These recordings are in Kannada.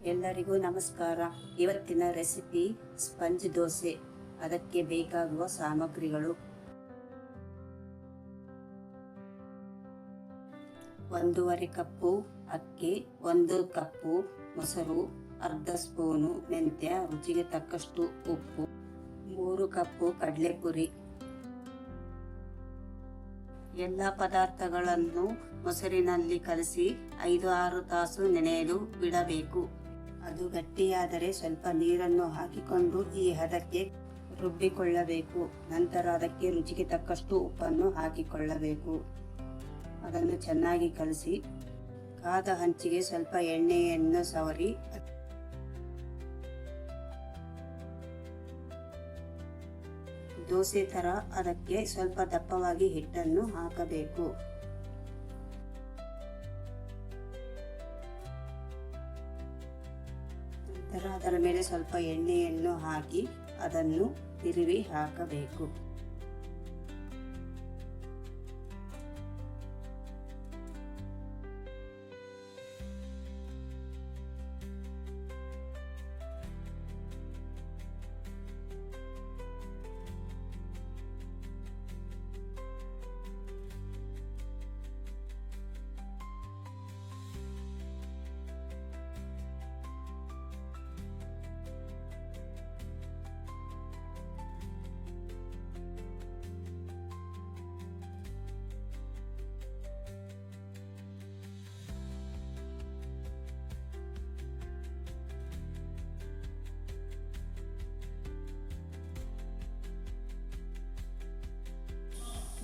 ಎಲ್ಲರಿಗೂ ನಮಸ್ಕಾರ. ಇವತ್ತಿನ ರೆಸಿಪಿ ಸ್ಪಂಜ್ ದೋಸೆ. ಅದಕ್ಕೆ ಬೇಕಾಗುವ ಸಾಮಗ್ರಿಗಳು: 1.5 ಕಪ್ಪು ಅಕ್ಕಿ, 1 ಕಪ್ಪು ಮೊಸರು, ಅರ್ಧ ಸ್ಪೂನು ಮೆಂತ್ಯ, ರುಚಿಗೆ ತಕ್ಕಷ್ಟು ಉಪ್ಪು, 3 ಕಪ್ಪು ಕಡಲೆಪುರಿ. ಎಲ್ಲ ಪದಾರ್ಥಗಳನ್ನು ಮೊಸರಿನಲ್ಲಿ ಕಲಸಿ 5-6 ತಾಸು ನೆನೆಯಲು ಬಿಡಬೇಕು. ಅದು ಗಟ್ಟಿಯಾದರೆ ಸ್ವಲ್ಪ ನೀರನ್ನು ಹಾಕಿಕೊಂಡು ಈ ಹದಕ್ಕೆ ರುಬ್ಬಿಕೊಳ್ಳಬೇಕು. ನಂತರ ಅದಕ್ಕೆ ರುಚಿಗೆ ತಕ್ಕಷ್ಟು ಉಪ್ಪನ್ನು ಹಾಕಿಕೊಳ್ಳಬೇಕು. ಅದನ್ನು ಚೆನ್ನಾಗಿ ಕಲಸಿ ಕಾದ ಹಂಚಿಗೆ ಸ್ವಲ್ಪ ಎಣ್ಣೆಯನ್ನು ಸವರಿ ದೋಸೆ ತರ ಅದಕ್ಕೆ ಸ್ವಲ್ಪ ದಪ್ಪವಾಗಿ ಹಿಟ್ಟನ್ನು ಹಾಕಬೇಕು. ನಂತರ ಅದರ ಮೇಲೆ ಸ್ವಲ್ಪ ಎಣ್ಣೆಯನ್ನು ಹಾಕಿ ಅದನ್ನು ತಿರುವಿ ಹಾಕಬೇಕು.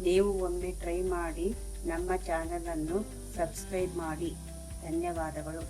ನೀವು ಒಮ್ಮೆ ಟ್ರೈ ಮಾಡಿ ನಮ್ಮ ಚಾನಲನ್ನು ಸಬ್ಸ್ಕ್ರೈಬ್ ಮಾಡಿ. ಧನ್ಯವಾದಗಳು.